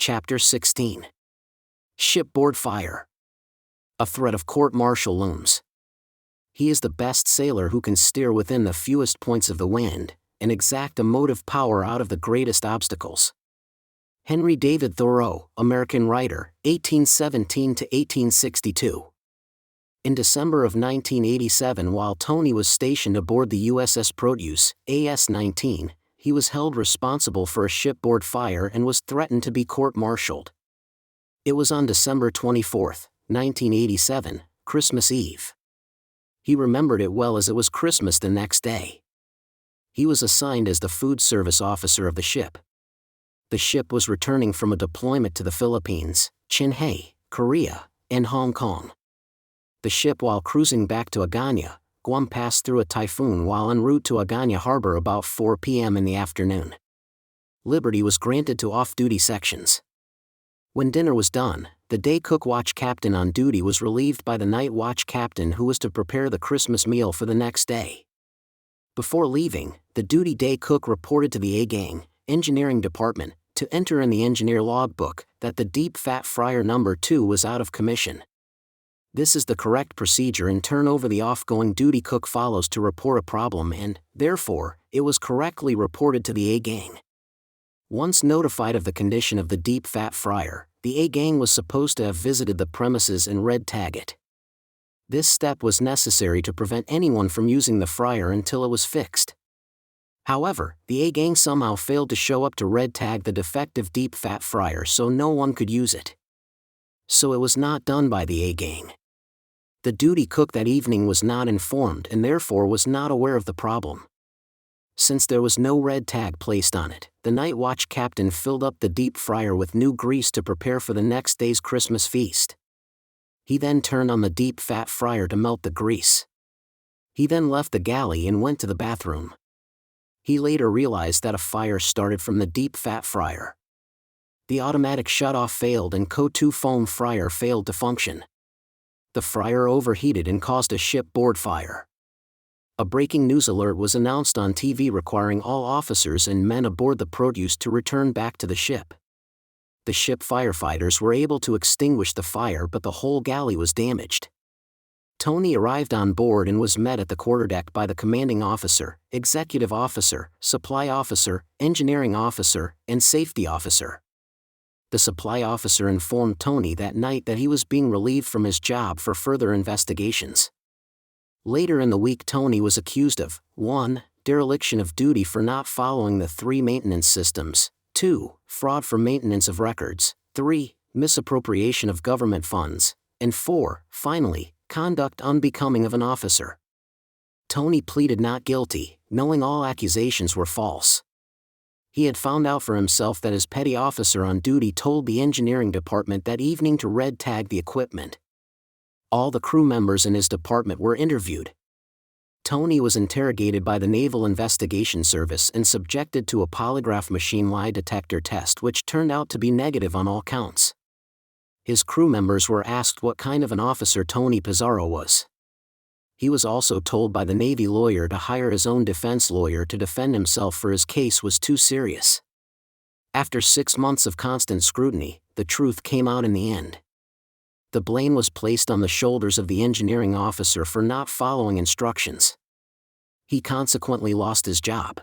Chapter 16. Shipboard fire. A threat of court-martial looms. He is the best sailor who can steer within the fewest points of the wind, and exact a motive power out of the greatest obstacles. Henry David Thoreau, American writer, 1817 to 1862. In December of 1987, while Tony was stationed aboard the USS Produce, AS-19, he was held responsible for a shipboard fire and was threatened to be court-martialed. It was on December 24, 1987, Christmas Eve. He remembered it well as it was Christmas the next day. He was assigned as the food service officer of the ship. The ship was returning from a deployment to the Philippines, Chinhae, Korea, and Hong Kong. The ship, while cruising back to Agana, Guam, passed through a typhoon while en route to Agana Harbor about 4 p.m. in the afternoon. Liberty was granted to off-duty sections. When dinner was done, the day cook watch captain on duty was relieved by the night watch captain who was to prepare the Christmas meal for the next day. Before leaving, the duty day cook reported to the A-Gang, engineering department, to enter in the engineer logbook, that the Deep Fat Fryer No. 2 was out of commission. This is the correct procedure and turn over the off-going duty cook follows to report a problem and, therefore, it was correctly reported to the A-Gang. Once notified of the condition of the Deep Fat Fryer, the A-Gang was supposed to have visited the premises and red tag it. This step was necessary to prevent anyone from using the fryer until it was fixed. However, the A-Gang somehow failed to show up to red tag the defective Deep Fat Fryer, so no one could use it. So it was not done by the A-Gang. The duty cook that evening was not informed and therefore was not aware of the problem. Since there was no red tag placed on it, the night watch captain filled up the deep fryer with new grease to prepare for the next day's Christmas feast. He then turned on the deep fat fryer to melt the grease. He then left the galley and went to the bathroom. He later realized that a fire started from the deep fat fryer. The automatic shutoff failed and CO2 foam fryer failed to function. The fryer overheated and caused a shipboard fire. A breaking news alert was announced on TV requiring all officers and men aboard the Produce to return back to the ship. The ship firefighters were able to extinguish the fire, but the whole galley was damaged. Tony arrived on board and was met at the quarterdeck by the commanding officer, executive officer, supply officer, engineering officer, and safety officer. The supply officer informed Tony that night that he was being relieved from his job for further investigations. Later in the week, Tony was accused of 1. Dereliction of duty for not following the 3 maintenance systems, 2. Fraud for maintenance of records, 3. Misappropriation of government funds, and 4. Finally, conduct unbecoming of an officer. Tony pleaded not guilty, knowing all accusations were false. He had found out for himself that his petty officer on duty told the engineering department that evening to red tag the equipment. All the crew members in his department were interviewed. Tony was interrogated by the Naval Investigation Service and subjected to a polygraph machine lie detector test, which turned out to be negative on all counts. His crew members were asked what kind of an officer Tony Pizarro was. He was also told by the Navy lawyer to hire his own defense lawyer to defend himself, for his case was too serious. After 6 months of constant scrutiny, the truth came out in the end. The blame was placed on the shoulders of the engineering officer for not following instructions. He consequently lost his job.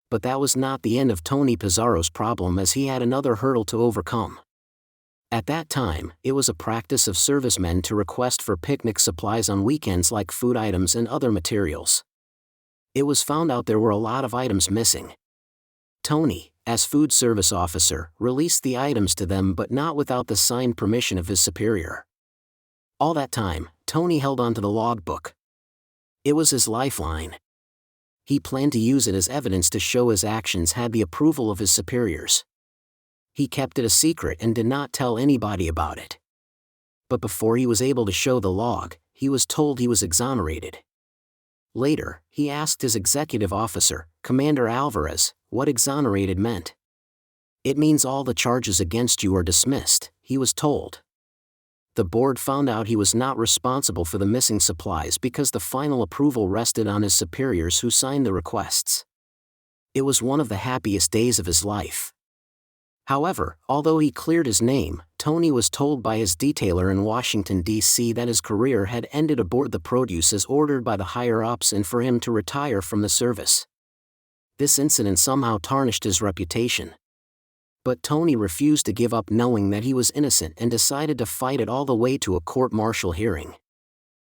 But that was not the end of Tony Pizarro's problem, as he had another hurdle to overcome. At that time, it was a practice of servicemen to request for picnic supplies on weekends, like food items and other materials. It was found out there were a lot of items missing. Tony, as food service officer, released the items to them, but not without the signed permission of his superior. All that time, Tony held on to the logbook. It was his lifeline. He planned to use it as evidence to show his actions had the approval of his superiors. He kept it a secret and did not tell anybody about it. But before he was able to show the log, he was told he was exonerated. Later, he asked his executive officer, Commander Alvarez, what exonerated meant. It means all the charges against you are dismissed, he was told. The board found out he was not responsible for the missing supplies because the final approval rested on his superiors who signed the requests. It was one of the happiest days of his life. However, although he cleared his name, Tony was told by his detailer in Washington, D.C. that his career had ended aboard the Produce as ordered by the higher-ups and for him to retire from the service. This incident somehow tarnished his reputation. But Tony refused to give up, knowing that he was innocent, and decided to fight it all the way to a court-martial hearing.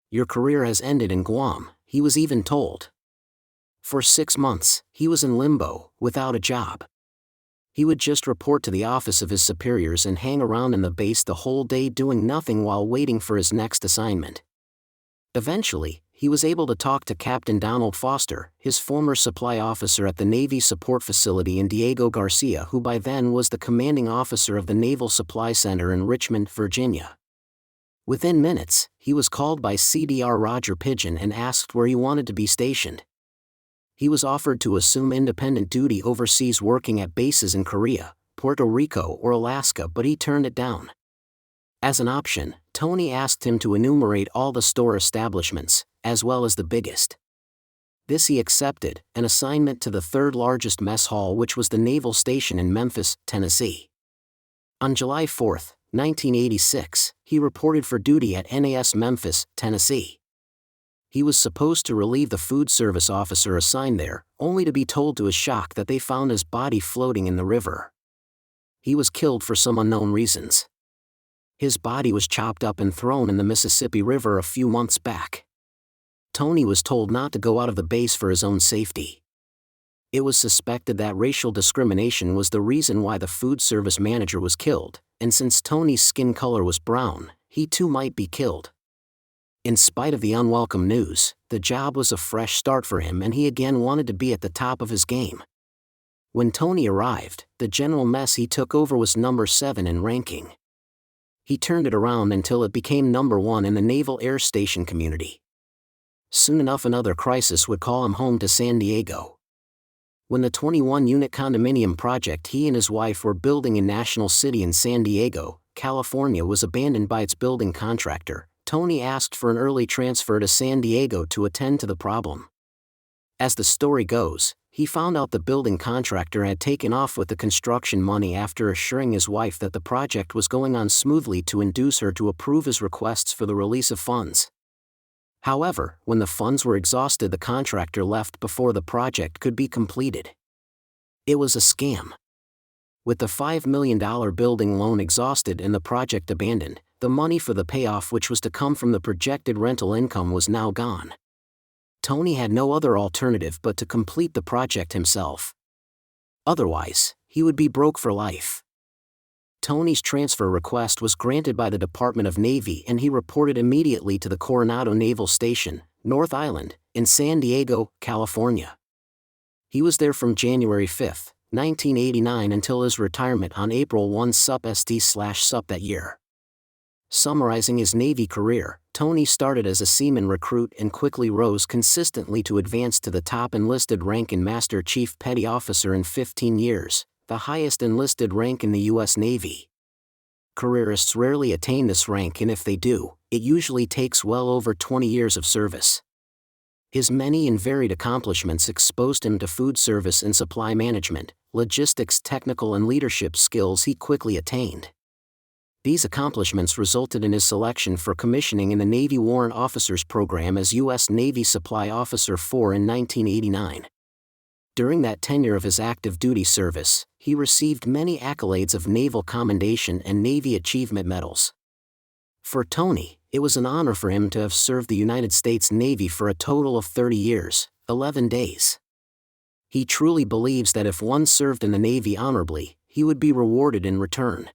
"Your career has ended in Guam," he was even told. For 6 months, he was in limbo, without a job. He would just report to the office of his superiors and hang around in the base the whole day doing nothing while waiting for his next assignment. Eventually, he was able to talk to Captain Donald Foster, his former supply officer at the Navy Support Facility, and Diego Garcia, who by then was the commanding officer of the Naval Supply Center in Richmond, Virginia. Within minutes, he was called by CDR Roger Pigeon and asked where he wanted to be stationed. He was offered to assume independent duty overseas, working at bases in Korea, Puerto Rico, or Alaska, but he turned it down. As an option, Tony asked him to enumerate all the store establishments, as well as the biggest. This he accepted, an assignment to the third largest mess hall, which was the naval station in Memphis, Tennessee. On July 4, 1986, he reported for duty at NAS Memphis, Tennessee. He was supposed to relieve the food service officer assigned there, only to be told to his shock that they found his body floating in the river. He was killed for some unknown reasons. His body was chopped up and thrown in the Mississippi River a few months back. Tony was told not to go out of the base for his own safety. It was suspected that racial discrimination was the reason why the food service manager was killed, and since Tony's skin color was brown, he too might be killed. In spite of the unwelcome news, the job was a fresh start for him and he again wanted to be at the top of his game. When Tony arrived, the general mess he took over was number 7 in ranking. He turned it around until it became number 1 in the Naval Air Station community. Soon enough, another crisis would call him home to San Diego. When the 21-unit condominium project he and his wife were building in National City in San Diego, California, was abandoned by its building contractor, Tony asked for an early transfer to San Diego to attend to the problem. As the story goes, he found out the building contractor had taken off with the construction money after assuring his wife that the project was going on smoothly to induce her to approve his requests for the release of funds. However, when the funds were exhausted, the contractor left before the project could be completed. It was a scam. With the $5 million building loan exhausted and the project abandoned, the money for the payoff, which was to come from the projected rental income, was now gone. Tony had no other alternative but to complete the project himself. Otherwise, he would be broke for life. Tony's transfer request was granted by the Department of Navy and he reported immediately to the Coronado Naval Station, North Island, in San Diego, California. He was there from January 5, 1989 until his retirement on April 1 SUP that year. Summarizing his Navy career, Tony started as a seaman recruit and quickly rose consistently to advance to the top enlisted rank in Master Chief Petty Officer in 15 years, the highest enlisted rank in the U.S. Navy. Careerists rarely attain this rank, and if they do, it usually takes well over 20 years of service. His many and varied accomplishments exposed him to food service and supply management, logistics, technical and leadership skills he quickly attained. These accomplishments resulted in his selection for commissioning in the Navy Warrant Officers Program as U.S. Navy Supply Officer 4 in 1989. During that tenure of his active duty service, he received many accolades of naval commendation and Navy Achievement Medals. For Tony, it was an honor for him to have served the United States Navy for a total of 30 years, 11 days. He truly believes that if one served in the Navy honorably, he would be rewarded in return.